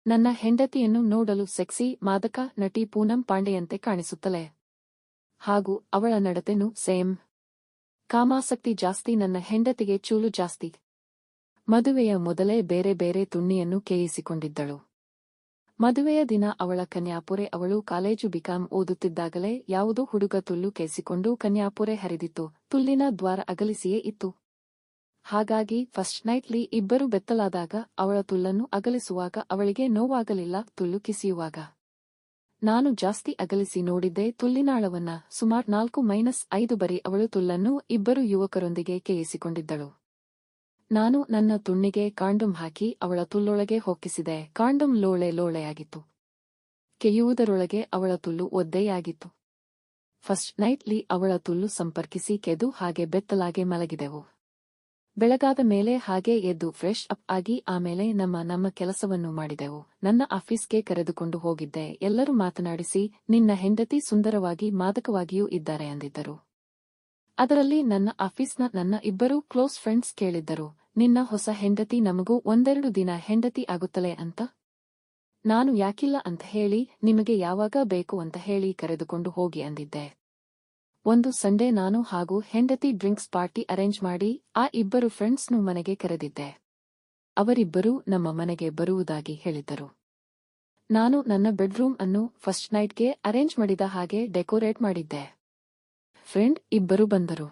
ನನ್ನ ಹೆಂಡತಿಯನ್ನು ನೋಡಲು ಸೆಕ್ಸಿ ಮಾದಕ ನಟಿ ಪೂನಂ ಪಾಂಡೆಯಂತೆ ಕಾಣಿಸುತ್ತಲೇ. ಹಾಗೂ ಅವಳ ನಡತೆನೂ ಸೇಮ್. ಕಾಮಾಸಕ್ತಿ ಜಾಸ್ತಿ. ನನ್ನ ಹೆಂಡತಿಗೆ ಚೂಲು ಜಾಸ್ತಿ. ಮದುವೆಯ ಮೊದಲೇ ಬೇರೆ ಬೇರೆ ತುಣ್ಣಿಯನ್ನು ಕೇಯಿಸಿಕೊಂಡಿದ್ದಳು. ಮದುವೆಯ ದಿನ ಅವಳ ಕನ್ಯಾಪುರೆ. ಅವಳು ಕಾಲೇಜು ಬಿಕಾಂ ಓದುತ್ತಿದ್ದಾಗಲೇ ಯಾವುದೋ ಹುಡುಗ ತುಲ್ಲು ಕೇಸಿಕೊಂಡು ಕನ್ಯಾಪುರೆ ಹರಿದಿತ್ತು. ತುಲ್ಲಿನ ದ್ವಾರ ಅಗಲಿಸಿಯೇ ಇತ್ತು. ಹಾಗಾಗಿ ಫಸ್ಟ್ ನೈಟ್ಲಿ ಇಬ್ಬರು ಬೆತ್ತಲಾದಾಗ ಅವಳ ತುಲ್ಲನ್ನು ಅಗಲಿಸುವಾಗ ಅವಳಿಗೆ ನೋವಾಗಲಿಲ್ಲ. ತುಲ್ಲು ಕಿಸಿಯುವಾಗ ನಾನು ಜಾಸ್ತಿ ಅಗಲಿಸಿ ನೋಡಿದ್ದೆ ತುಲ್ಲಿನಾಳವನ್ನ. ಸುಮಾರು 4-5 ಬರಿ ಅವಳು ತುಲ್ಲನ್ನು ಇಬ್ಬರು ಯುವಕರೊಂದಿಗೆ ಕೇಯಿಸಿಕೊಂಡಿದ್ದಳು. ನಾನು ನನ್ನ ತುಣ್ಣಿಗೆ ಕಾಂಡೋಮ್ ಹಾಕಿ ಅವಳ ತುಲ್ಲೊಳಗೆ ಹೊಕ್ಕಿಸಿದೆ. ಕಾಂಡೋಮ್ ಲೋಳೆಯಾಗಿತ್ತು. ಕೆಯ್ಯುವುದರೊಳಗೆ ಅವಳ ತುಲ್ಲು ಒದ್ದೆಯಾಗಿತ್ತು. ಫಸ್ಟ್ ನೈಟ್ಲಿ ಅವಳ ತುಲ್ಲು ಸಂಪರ್ಕಿಸಿ ಕೆದು ಹಾಗೆ ಬೆತ್ತಲಾಗೆ ಮಲಗಿದೆವು. ಬೆಳಗಾದ ಮೇಲೆ ಹಾಗೆ ಎದ್ದು ಫ್ರೆಶ್ ಅಪ್ ಆಗಿ ಆಮೇಲೆ ನಮ್ಮ ಕೆಲಸವನ್ನು ಮಾಡಿದೆವು. ನನ್ನ ಆಫೀಸ್ಗೆ ಕರೆದುಕೊಂಡು ಹೋಗಿದ್ದೆ. ಎಲ್ಲರೂ ಮಾತನಾಡಿಸಿ, ನಿನ್ನ ಹೆಂಡತಿ ಸುಂದರವಾಗಿ ಮಾದಕವಾಗಿಯೂ ಇದ್ದಾರೆ ಅಂದಿದ್ದರು. ಅದರಲ್ಲಿ ನನ್ನ ಆಫೀಸ್ನ ನನ್ನ ಇಬ್ಬರು ಕ್ಲೋಸ್ ಫ್ರೆಂಡ್ಸ್ ಕೇಳಿದ್ದರು, ನಿನ್ನ ಹೊಸ ಹೆಂಡತಿ ನಮಗೂ 1-2 ದಿನ ಹೆಂಡತಿ ಆಗುತ್ತಲೇ ಅಂತ. ನಾನು ಯಾಕಿಲ್ಲ ಅಂತ ಹೇಳಿ, ನಿಮಗೆ ಯಾವಾಗ ಬೇಕು ಅಂತ ಹೇಳಿ ಕರೆದುಕೊಂಡು ಹೋಗಿ ಅಂದಿದ್ದೆ. ಒಂದು ಸಂಡೇ ನಾನು ಹಾಗೂ ಹೆಂಡತಿ ಡ್ರಿಂಕ್ಸ್ ಪಾರ್ಟಿ ಅರೇಂಜ್ ಮಾಡಿ ಆ ಇಬ್ಬರು ಫ್ರೆಂಡ್ಸ್ನು ಮನೆಗೆ ಕರೆದಿದ್ದೆ. ಅವರಿಬ್ಬರೂ ನಮ್ಮ ಮನೆಗೆ ಬರುವುದಾಗಿ ಹೇಳಿದ್ದರು. ನಾನು ನನ್ನ ಬೆಡ್ರೂಮ್ ಅನ್ನು ಫಸ್ಟ್ ನೈಟ್ಗೆ ಅರೇಂಜ್ ಮಾಡಿದ ಹಾಗೆ ಡೆಕೋರೇಟ್ ಮಾಡಿದ್ದೆ. ಫ್ರೆಂಡ್ ಇಬ್ಬರು ಬಂದರು.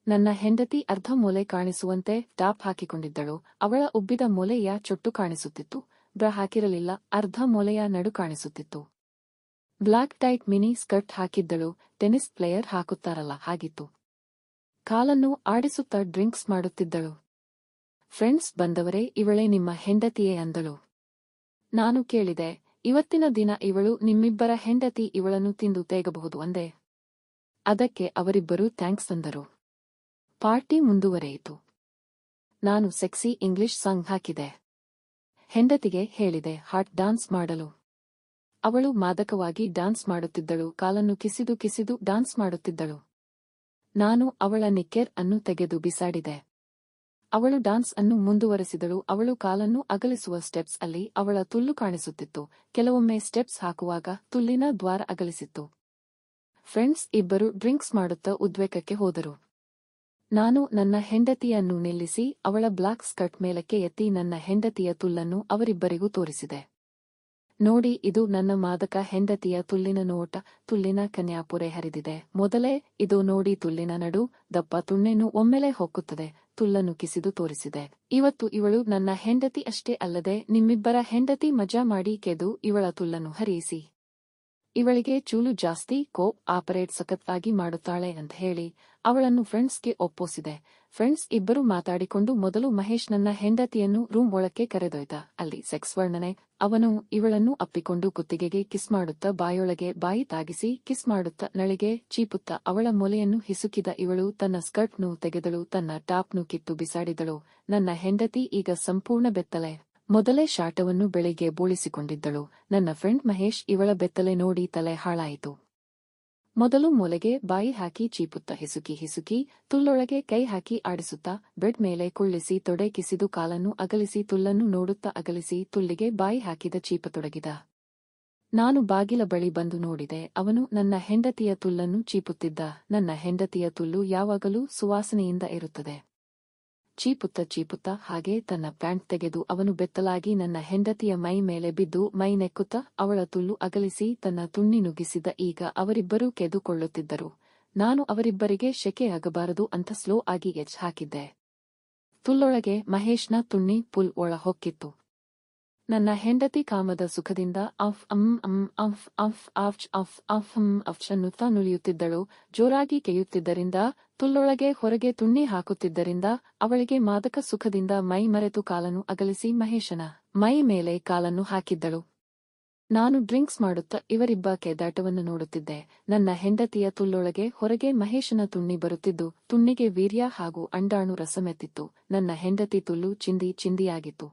ನನ್ನ ಹೆಂಡತಿ ಅರ್ಧ ಮೂಲೆ ಕಾಣಿಸುವಂತೆ ಟಾಪ್ ಹಾಕಿಕೊಂಡಿದ್ದಳು. ಅವಳ ಉಬ್ಬಿದ ಮೂಲೆಯ ಚೊಟ್ಟು ಕಾಣಿಸುತ್ತಿತ್ತು. ಬ್ರಾ ಹಾಕಿರಲಿಲ್ಲ. ಅರ್ಧ ಮೂಲೆಯ ನಡು ಕಾಣಿಸುತ್ತಿತ್ತು. ಬ್ಲಾಕ್ ಟೈಟ್ ಮಿನಿ ಸ್ಕರ್ಟ್ ಹಾಕಿದ್ದಳು. ಟೆನಿಸ್ ಪ್ಲೇಯರ್ ಹಾಕುತ್ತಾರಲ್ಲ ಹಾಗಿತ್ತು. ಕಾಲನ್ನು ಆಡಿಸುತ್ತಾ ಡ್ರಿಂಕ್ಸ್ ಮಾಡುತ್ತಿದ್ದಳು. ಫ್ರೆಂಡ್ಸ್ ಬಂದವರೇ, ಇವಳೇ ನಿಮ್ಮ ಹೆಂಡತಿಯೇ ಅಂದಳು. ನಾನು ಕೇಳಿದೆ, ಇವತ್ತಿನ ದಿನ ಇವಳು ನಿಮ್ಮಿಬ್ಬರ ಹೆಂಡತಿ, ಇವಳನ್ನು ತಿಂದು ತೇಗಬಹುದು ಅಂದೆ. ಅದಕ್ಕೆ ಅವರಿಬ್ಬರೂ ಥ್ಯಾಂಕ್ಸ್ ಅಂದರು. ಪಾರ್ಟಿ ಮುಂದುವರೆಯಿತು. ನಾನು ಸೆಕ್ಸಿ ಇಂಗ್ಲಿಷ್ ಸಾಂಗ್ ಹಾಕಿದೆ. ಹೆಂಡತಿಗೆ ಹೇಳಿದೆ ಹಾಟ್ ಡಾನ್ಸ್ ಮಾಡಲು. ಅವಳು ಮಾದಕವಾಗಿ ಡಾನ್ಸ್ ಮಾಡುತ್ತಿದ್ದಳು. ಕಾಲನ್ನು ಕಿಸಿದು ಡಾನ್ಸ್ ಮಾಡುತ್ತಿದ್ದಳು. ನಾನು ಅವಳ ನಿಕ್ಕೆರ್ ಅನ್ನು ತೆಗೆದು ಬಿಸಾಡಿದೆ. ಅವಳು ಡಾನ್ಸ್ ಅನ್ನು ಮುಂದುವರೆಸಿದಳು. ಅವಳು ಕಾಲನ್ನು ಅಗಲಿಸುವ ಸ್ಟೆಪ್ಸ್ ಅಲ್ಲಿ ಅವಳ ತುಲ್ಲು ಕಾಣಿಸುತ್ತಿತ್ತು. ಕೆಲವೊಮ್ಮೆ ಸ್ಟೆಪ್ಸ್ ಹಾಕುವಾಗ ತುಲ್ಲಿನ ದ್ವಾರ ಅಗಲಿಸಿತ್ತು. ಫ್ರೆಂಡ್ಸ್ ಇಬ್ಬರು ಡ್ರಿಂಕ್ಸ್ ಮಾಡುತ್ತಾ ಉದ್ವೇಗಕ್ಕೆ ಹೋದರು. ನಾನು ನನ್ನ ಹೆಂಡತಿಯನ್ನು ನಿಲ್ಲಿಸಿ ಅವಳ ಬ್ಲಾಕ್ ಸ್ಕರ್ಟ್ ಮೇಲಕ್ಕೆ ಎತ್ತಿ ನನ್ನ ಹೆಂಡತಿಯ ತುಲ್ಲನ್ನು ಅವರಿಬ್ಬರಿಗೂ ತೋರಿಸಿದೆ. ನೋಡಿ, ಇದು ನನ್ನ ಮಾದಕ ಹೆಂಡತಿಯ ತುಲ್ಲಿನ ನೋಟ. ತುಲ್ಲಿನ ಕನ್ಯಾಪುರೆ ಹರಿದಿದೆ. ಮೊದಲೇ ಇದು ನೋಡಿ, ತುಲ್ಲಿನ ನಡು ದಪ್ಪ ತುಣ್ಣೆನು ಒಮ್ಮೆಲೆ ಹೊಕ್ಕುತ್ತದೆ. ತುಲ್ಲನ್ನು ಕಿಸಿದು ತೋರಿಸಿದೆ. ಇವತ್ತು ಇವಳು ನನ್ನ ಹೆಂಡತಿ ಅಷ್ಟೇ ಅಲ್ಲದೆ ನಿಮ್ಮಿಬ್ಬರ ಹೆಂಡತಿ. ಮಜಾ ಮಾಡಿ ಕೆದು ಇವಳ ತುಲ್ಲನ್ನು ಹರಿಯಿಸಿ. ಇವಳಿಗೆ ಚೂಲು ಜಾಸ್ತಿ. ಆಪರೇಟ್ ಸಖತ್ತಾಗಿ ಮಾಡುತ್ತಾಳೆ ಅಂತ ಹೇಳಿ ಅವಳನ್ನು ಫ್ರೆಂಡ್ಸ್ಗೆ ಒಪ್ಪೋಸಿದೆ. ಫ್ರೆಂಡ್ಸ್ ಇಬ್ಬರು ಮಾತಾಡಿಕೊಂಡು ಮೊದಲು ಮಹೇಶ್ ನನ್ನ ಹೆಂಡತಿಯನ್ನು ರೂಮ್ ಒಳಕ್ಕೆ ಕರೆದೊಯ್ದ. ಅಲ್ಲಿ ಸೆಕ್ಸ್ ವರ್ಣನೆ. ಅವನು ಇವಳನ್ನು ಅಪ್ಪಿಕೊಂಡು ಕುತ್ತಿಗೆಗೆ ಕಿಸ್ ಮಾಡುತ್ತಾ ಬಾಯೊಳಗೆ ಬಾಯಿ ತಾಗಿಸಿ ಕಿಸ್ ಮಾಡುತ್ತಾ ನಳಿಗೆ ಚೀಪುತ್ತಾ ಅವಳ ಮೊಲೆಯನ್ನು ಹಿಸುಕಿದ. ಇವಳು ತನ್ನ ಸ್ಕರ್ಟ್ನು ತೆಗೆದಳು. ತನ್ನ ಟಾಪ್ನು ಕಿತ್ತು ಬಿಸಾಡಿದಳು. ನನ್ನ ಹೆಂಡತಿ ಈಗ ಸಂಪೂರ್ಣ ಬೆತ್ತಲೆ. ಮೊದಲೇ ಶಾಟವನ್ನು ಬೆಳಿಗ್ಗೆ ಬೋಳಿಸಿಕೊಂಡಿದ್ದಳು. ನನ್ನ ಫ್ರೆಂಡ್ ಮಹೇಶ್ ಇವಳ ಬೆತ್ತಲೆ ನೋಡಿ ತಲೆ ಹಾಳಾಯಿತು. ಮೊದಲು ಮೊಲೆಗೆ ಬಾಯಿ ಹಾಕಿ ಚೀಪುತ್ತಾ ಹಿಸುಕಿ ತುಲ್ಲೊಳಗೆ ಕೈ ಹಾಕಿ ಆಡಿಸುತ್ತಾ ಬೆಡ್ ಮೇಲೆ ಕುಳ್ಳಿಸಿ ತೊಡೆ ಕಿಸಿದು ಕಾಲನ್ನು ಅಗಲಿಸಿ ತುಲ್ಲನ್ನು ನೋಡುತ್ತಾ ಅಗಲಿಸಿ ತುಲ್ಲಿಗೆ ಬಾಯಿ ಹಾಕಿದ ಚೀಪತೊಡಗಿದ. ನಾನು ಬಾಗಿಲ ಬಳಿ ಬಂದು ನೋಡಿದೆ. ಅವನು ನನ್ನ ಹೆಂಡತಿಯ ತುಲ್ಲನ್ನು ಚೀಪುತ್ತಿದ್ದ. ನನ್ನ ಹೆಂಡತಿಯ ತುಲ್ಲು ಯಾವಾಗಲೂ ಸುವಾಸನೆಯಿಂದ ಇರುತ್ತದೆ. ಚೀಪುತ್ತಾ ಹಾಗೆ ತನ್ನ ಪ್ಯಾಂಟ್ ತೆಗೆದು ಅವನು ಬೆತ್ತಲಾಗಿ ನನ್ನ ಹೆಂಡತಿಯ ಮೈ ಮೇಲೆ ಬಿದ್ದು ಮೈ ನೆಕ್ಕುತ್ತಾ ಅವಳ ತುಲ್ಲು ಅಗಲಿಸಿ ತನ್ನ ತುಣ್ಣಿ ನುಗ್ಗಿಸಿದ. ಈಗ ಅವರಿಬ್ಬರೂ ಕೆದುಕೊಳ್ಳುತ್ತಿದ್ದರು. ನಾನು ಅವರಿಬ್ಬರಿಗೆ ಶೆಕೆಯಾಗಬಾರದು ಅಂತ ಸ್ಲೋ ಆಗಿ ಎಚ್ ಹಾಕಿದ್ದೆ. ತುಲ್ಲೊಳಗೆ ಮಹೇಶ್ನ ತುಣ್ಣಿ ಪುಲ್ ಒಳ ಹೊಕ್ಕಿತ್ತು. ನನ್ನ ಹೆಂಡತಿ ಕಾಮದ ಸುಖದಿಂದ ಅಫ್ ಅನ್ನುತ್ತಾ ನುಲಿಯುತ್ತಿದ್ದಳು. ಜೋರಾಗಿ ಕೆಯ್ಯುತ್ತಿದ್ದರಿಂದ, ತುಲ್ಲೊಳಗೆ ಹೊರಗೆ ತುಣ್ಣಿ ಹಾಕುತ್ತಿದ್ದರಿಂದ ಅವಳಿಗೆ ಮಾದಕ ಸುಖದಿಂದ ಮೈ ಮರೆತು ಕಾಲನ್ನು ಅಗಲಿಸಿ ಮಹೇಶನ ಮೈ ಮೇಲೆ ಕಾಲನ್ನು ಹಾಕಿದ್ದಳು. ನಾನು ಡ್ರಿಂಕ್ಸ್ ಮಾಡುತ್ತಾ ಇವರಿಬ್ಬ ಕೆದಾಟವನ್ನು ನೋಡುತ್ತಿದ್ದೆ. ನನ್ನ ಹೆಂಡತಿಯ ತುಲ್ಲೊಳಗೆ ಹೊರಗೆ ಮಹೇಶನ ತುಣ್ಣಿ ಬರುತ್ತಿದ್ದು, ತುಣ್ಣಿಗೆ ವೀರ್ಯ ಹಾಗೂ ಅಂಡಾಣು ರಸಮೆತ್ತಿತ್ತು. ನನ್ನ ಹೆಂಡತಿ ತುಲ್ಲು ಚಿಂದಿಯಾಗಿತ್ತು.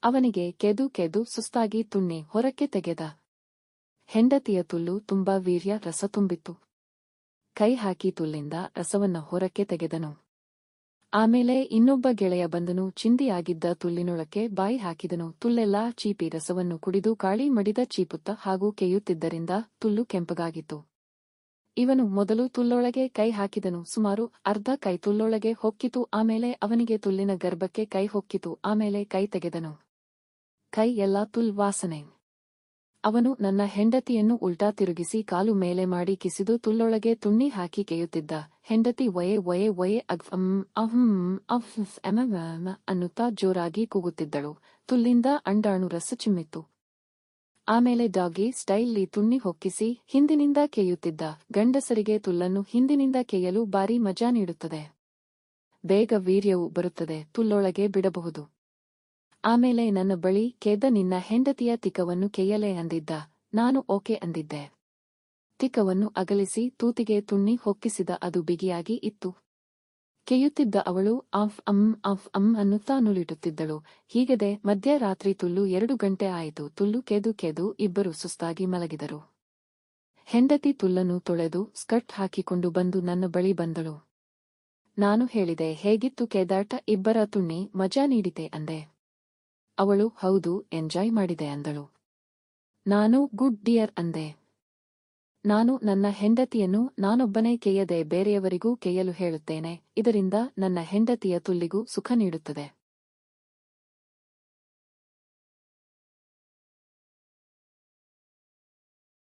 ಅವನಿಗೆ ಕೆದು ಸುಸ್ತಾಗಿ ತುಣ್ಣಿ ಹೊರಕ್ಕೆ ತೆಗೆದ. ಹೆಂಡತಿಯ ತುಲ್ಲು ತುಂಬಾ ವೀರ್ಯ ರಸ ತುಂಬಿತ್ತು. ಕೈ ಹಾಕಿ ತುಲ್ಲಿಂದ ರಸವನ್ನ ಹೊರಕ್ಕೆ ತೆಗೆದನು. ಆಮೇಲೆ ಇನ್ನೊಬ್ಬ ಗೆಳೆಯ ಬಂದನು. ಚಿಂದಿಯಾಗಿದ್ದ ತುಲ್ಲಿನೊಳಕ್ಕೆ ಬಾಯಿ ಹಾಕಿದನು. ತುಲ್ಲೆಲ್ಲಾ ಚೀಪಿ ರಸವನ್ನು ಕುಡಿದು ಕಾಳಿ ಮಡಿದ ಚೀಪುತ್ತ ಹಾಗೂ ಕೆಯ್ಯುತ್ತಿದ್ದರಿಂದ ತುಲ್ಲು ಕೆಂಪಗಾಗಿತ್ತು. ಇವನು ಮೊದಲು ತುಲ್ಲೊಳಗೆ ಕೈ ಹಾಕಿದನು. ಸುಮಾರು ಅರ್ಧ ಕೈ ತುಲ್ಲೊಳಗೆ ಹೊಕ್ಕಿತು. ಆಮೇಲೆ ಅವನಿಗೆ ತುಲ್ಲಿನ ಗರ್ಭಕ್ಕೆ ಕೈ ಹೊಕ್ಕಿತು. ಆಮೇಲೆ ಕೈ ತೆಗೆದನು. ಕೈ ಎಲ್ಲಾ ತುಲ್ ವಾಸನೆ. ಅವನು ನನ್ನ ಹೆಂಡತಿಯನ್ನು ಉಲ್ಟಾ ತಿರುಗಿಸಿ ಕಾಲು ಮೇಲೆ ಮಾಡಿ ಕಿಸಿದು ತುಲ್ಲೊಳಗೆ ತುಣ್ಣಿ ಹಾಕಿ ಕೆಯ್ಯುತ್ತಿದ್ದ. ಹೆಂಡತಿ ಒಯೆ ಒಯೆ ಒಯೆ ಅನ್ನುತ್ತಾ ಜೋರಾಗಿ ಕೂಗುತ್ತಿದ್ದಳು. ತುಲ್ಲಿಂದ ಅಂಡಾಣು ರಸ ಚಿಮ್ಮಿತ್ತು. ಆಮೇಲೆ ಡಾಗಿ ಸ್ಟೈಲ್ಲಿ ತುಣ್ಣಿ ಹೊಕ್ಕಿಸಿ ಹಿಂದಿನಿಂದ ಕೆಯ್ಯುತ್ತಿದ್ದ. ಗಂಡಸರಿಗೆ ತುಲ್ಲನ್ನು ಹಿಂದಿನಿಂದ ಕೆಯ್ಯಲು ಭಾರಿ ಮಜಾ ನೀಡುತ್ತದೆ. ಬೇಗ ವೀರ್ಯವು ಬರುತ್ತದೆ. ತುಲ್ಲೊಳಗೆ ಬಿಡಬಹುದು. ಆಮೇಲೆ ನನ್ನ ಬಳಿ ಕೆದ್ದ ನಿನ್ನ ಹೆಂಡತಿಯ ತಿಕವನ್ನು ಕೆಯ್ಯಲೇ ಅಂದಿದ್ದ. ನಾನು ಓಕೆ ಅಂದಿದ್ದೆ. ತಿಕವನ್ನು ಅಗಲಿಸಿ ತೂತಿಗೆ ತುಣ್ಣಿ ಹೊಕ್ಕಿಸಿದ. ಅದು ಬಿಗಿಯಾಗಿ ಇತ್ತು. ಕೆಯ್ಯುತ್ತಿದ್ದ ಅವಳು ಆಫ್ ಅನ್ನುತ್ತಾ ನುಲಿಟುತ್ತಿದ್ದಳು. ಹೀಗದೆ ಮಧ್ಯರಾತ್ರಿ ತುಲ್ಲು 2 ಗಂಟೆ ಆಯಿತು. ತುಲ್ಲು ಕೆದು ಇಬ್ಬರು ಸುಸ್ತಾಗಿ ಮಲಗಿದರು. ಹೆಂಡತಿ ತುಲ್ಲನ್ನು ತೊಳೆದು ಸ್ಕರ್ಟ್ ಹಾಕಿಕೊಂಡು ಬಂದು ನನ್ನ ಬಳಿ ಬಂದಳು. ನಾನು ಹೇಳಿದೆ, ಹೇಗಿತ್ತು ಕೆದಾಟ? ಇಬ್ಬರ ತುಣ್ಣಿ ಮಜಾ ನೀಡಿತೆ ಅಂದೆ. ಅವಳು ಹೌದು, ಎಂಜಾಯ್ ಮಾಡಿದೆ ಅಂದಳು. ನಾನು ಗುಡ್ ಡಿಯರ್ ಅಂದೆ. ನಾನು ನನ್ನ ಹೆಂಡತಿಯನ್ನು ನಾನೊಬ್ಬನೇ ಕೆಯ್ಯದೆ ಬೇರೆಯವರಿಗೂ ಕೆಯ್ಯಲು ಹೇಳುತ್ತೇನೆ. ಇದರಿಂದ ನನ್ನ ಹೆಂಡತಿಯ ತುಲ್ಲಿಗೂ ಸುಖ ನೀಡುತ್ತದೆ.